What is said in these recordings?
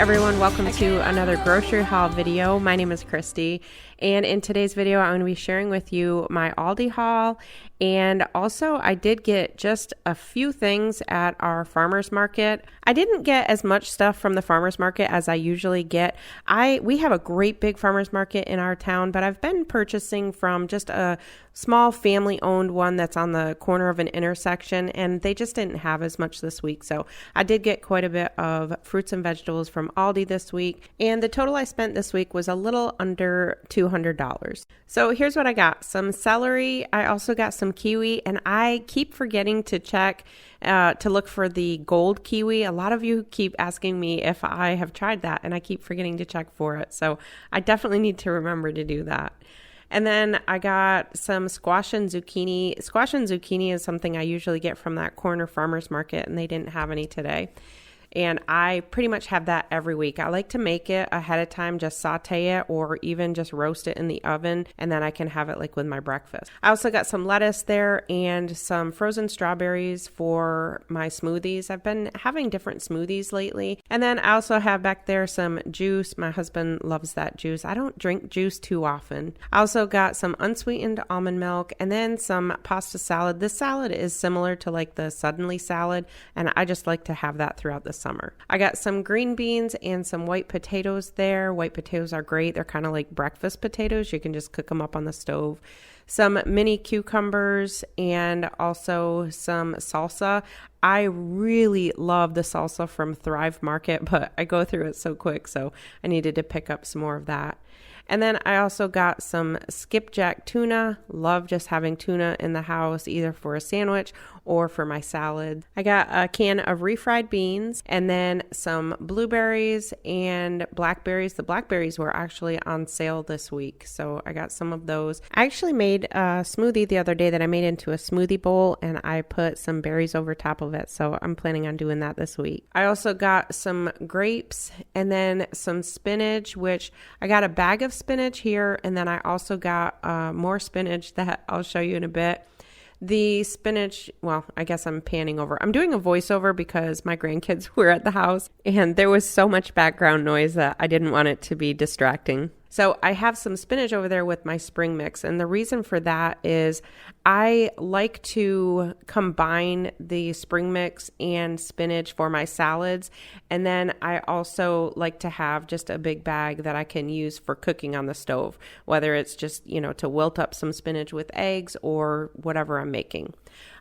everyone, welcome to another grocery haul video. My name is Kristi, and in today's video I'm going to be sharing with you my Aldi haul, and also I did get just a few things at our farmers market. I didn't get as much stuff from the farmers market as I usually get. We have a great big farmers market in our town, but I've been purchasing from just a small family-owned one that's on the corner of an intersection, and they just didn't have as much this week. So I did get quite a bit of fruits and vegetables from Aldi this week, and the total I spent this week was a little under $200. So here's what I got. Some celery. I also got some kiwi, and I keep forgetting to check to look for the gold kiwi. A lot of you keep asking me if I have tried that, and I keep forgetting to check for it. So I definitely need to remember to do that. And then I got some squash and zucchini. Squash and zucchini is something I usually get from that corner farmer's market, and they didn't have any today. And I pretty much have that every week. I like to make it ahead of time, just saute it or even just roast it in the oven, and then I can have it like with my breakfast. I also got some lettuce there and some frozen strawberries for my smoothies. I've been having different smoothies lately. And then I also have back there some juice. My husband loves that juice. I don't drink juice too often. I also got some unsweetened almond milk and then some pasta salad. This salad is similar to like the Suddenly salad, and I just like to have that throughout the summer. I got some green beans and some white potatoes there. White potatoes are great. They're kind of like breakfast potatoes. You can just cook them up on the stove. Some mini cucumbers and also some salsa. I really love the salsa from Thrive Market, but I go through it so quick, so I needed to pick up some more of that. And then I also got some skipjack tuna. Love just having tuna in the house, either for a sandwich or for my salad. I got a can of refried beans and then some blueberries and blackberries. The blackberries were actually on sale this week, so I got some of those. I actually made a smoothie the other day that I made into a smoothie bowl, and I put some berries over top of it, so I'm planning on doing that this week. I also got some grapes and then some spinach, which I got a bag of spinach here, and then I also got more spinach that I'll show you in a bit. The spinach, well, I guess I'm panning over. I'm doing a voiceover because my grandkids were at the house and there was so much background noise that I didn't want it to be distracting. So I have some spinach over there with my spring mix, and the reason for that is I like to combine the spring mix and spinach for my salads, and then I also like to have just a big bag that I can use for cooking on the stove, whether it's just, to wilt up some spinach with eggs or whatever I'm making.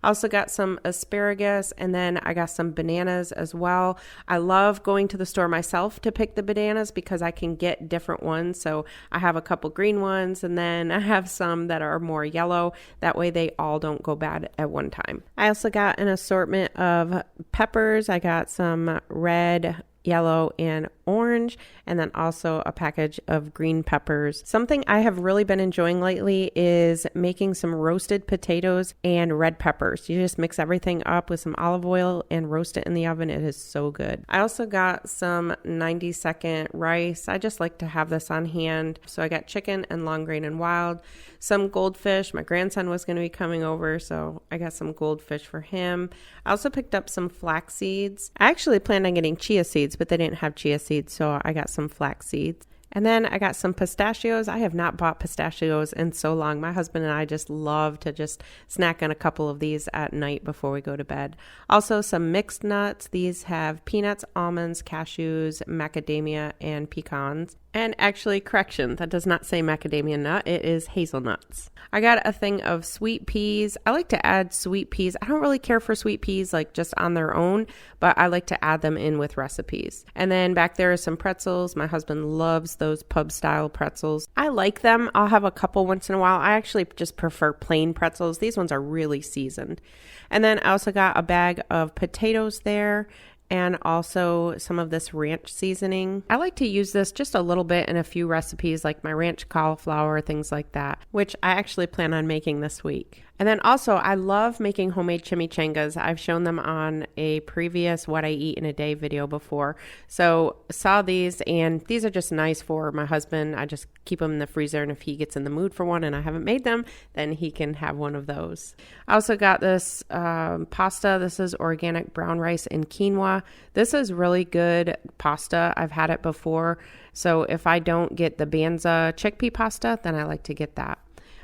I also got some asparagus, and then I got some bananas as well. I love going to the store myself to pick the bananas because I can get different ones. So I have a couple green ones, and then I have some that are more yellow. That way they all don't go bad at one time. I also got an assortment of peppers. I got some red, yellow, and orange, and then also a package of green peppers. Something I have really been enjoying lately is making some roasted potatoes and red peppers. You just mix everything up with some olive oil and roast it in the oven. It is so good. I also got some 90-second rice. I just like to have this on hand. So I got chicken and long grain and wild, some goldfish. My grandson was going to be coming over, so I got some goldfish for him. I also picked up some flax seeds. I actually planned on getting chia seeds, but they didn't have chia seeds, so I got some flax seeds. And then I got some pistachios. I have not bought pistachios in so long. My husband and I just love to just snack on a couple of these at night before we go to bed. Also some mixed nuts. These have peanuts, almonds, cashews, macadamia, and pecans. And actually, correction, that does not say macadamia nut. It is hazelnuts. I got a thing of sweet peas. I like to add sweet peas. I don't really care for sweet peas like just on their own, but I like to add them in with recipes. And then back there is some pretzels. My husband loves those pub style pretzels. I like them. I'll have a couple once in a while. I actually just prefer plain pretzels. These ones are really seasoned. And then I also got a bag of potatoes there, and also some of this ranch seasoning. I like to use this just a little bit in a few recipes like my ranch cauliflower, things like that, which I actually plan on making this week. And then also, I love making homemade chimichangas. I've shown them on a previous What I Eat in a Day video before. So saw these, and these are just nice for my husband. I just keep them in the freezer, and if he gets in the mood for one and I haven't made them, then he can have one of those. I also got this pasta. This is organic brown rice and quinoa. This is really good pasta. I've had it before. So if I don't get the Banza chickpea pasta, then I like to get that.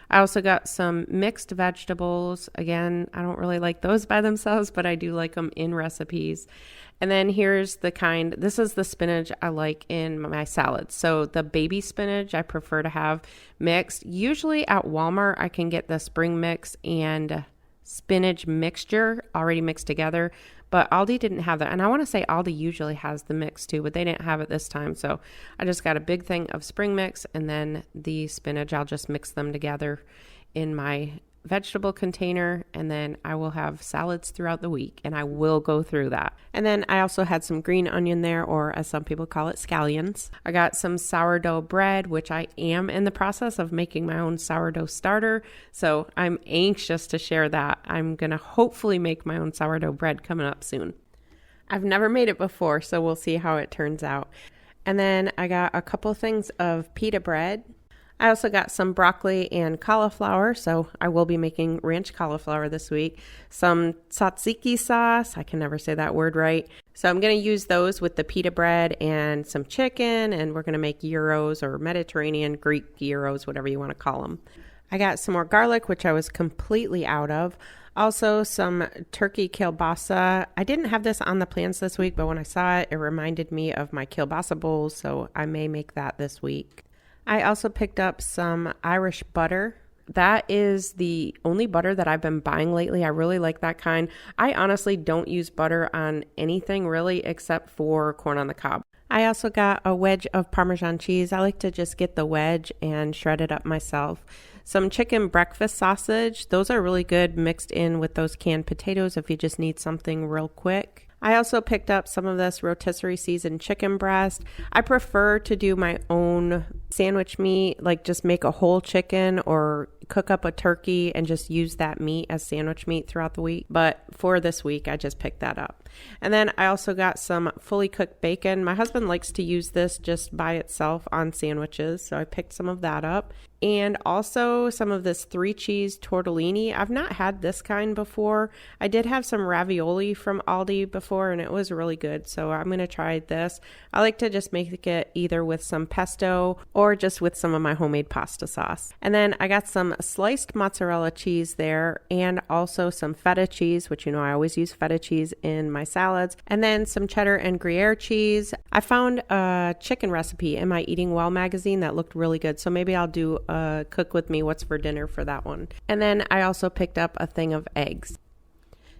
I also got some mixed vegetables. Again, I don't really like those by themselves, but I do like them in recipes. And then here's this is the spinach I like in my salads. So the baby spinach I prefer to have mixed. Usually at Walmart, I can get the spring mix and spinach mixture already mixed together, but Aldi didn't have that. And I want to say Aldi usually has the mix too, but they didn't have it this time. So I just got a big thing of spring mix, and then the spinach, I'll just mix them together in my vegetable container, and then I will have salads throughout the week, and I will go through that. And then I also had some green onion there, or as some people call it, scallions. I got some sourdough bread, which I am in the process of making my own sourdough starter, so I'm anxious to share that. I'm gonna hopefully make my own sourdough bread coming up soon. I've never made it before, so we'll see how it turns out. And then I got a couple things of pita bread. I also got some broccoli and cauliflower, so I will be making ranch cauliflower this week. Some tzatziki sauce, I can never say that word right. So I'm going to use those with the pita bread and some chicken, and we're going to make gyros or Mediterranean Greek gyros, whatever you want to call them. I got some more garlic, which I was completely out of. Also some turkey kielbasa. I didn't have this on the plans this week, but when I saw it, it reminded me of my kielbasa bowls, so I may make that this week. I also picked up some Irish butter. That is the only butter that I've been buying lately. I really like that kind. I honestly don't use butter on anything really except for corn on the cob. I also got a wedge of Parmesan cheese. I like to just get the wedge and shred it up myself. Some chicken breakfast sausage. Those are really good mixed in with those canned potatoes if you just need something real quick. I also picked up some of this rotisserie seasoned chicken breast. I prefer to do my own sandwich meat, like just make a whole chicken or cook up a turkey and just use that meat as sandwich meat throughout the week. But for this week, I just picked that up. And then I also got some fully cooked bacon. My husband likes to use this just by itself on sandwiches, so I picked some of that up. And also some of this 3-cheese tortellini. I've not had this kind before. I did have some ravioli from Aldi before, and it was really good, so I'm going to try this. I like to just make it either with some pesto or just with some of my homemade pasta sauce. And then I got some sliced mozzarella cheese there, and also some feta cheese, which I always use feta cheese in my salads, and then some cheddar and Gruyere cheese. I found a chicken recipe in my Eating Well magazine that looked really good, so maybe I'll do cook with me what's for dinner for that one. And then I also picked up a thing of eggs.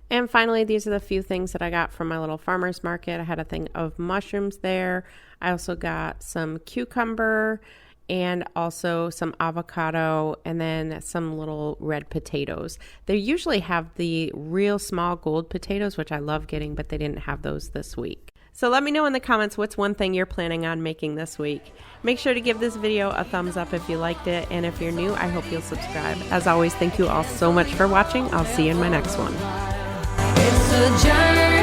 And finally, these are the few things that I got from my little farmer's market. I had a thing of mushrooms there. I also got some cucumber and also some avocado, and then some little red potatoes. They usually have the real small gold potatoes, which I love getting, but they didn't have those this week. So let me know in the comments what's one thing you're planning on making this week. Make sure to give this video a thumbs up if you liked it, and if you're new, I hope you'll subscribe. As always, thank you all so much for watching. I'll see you in my next one. It's a journey.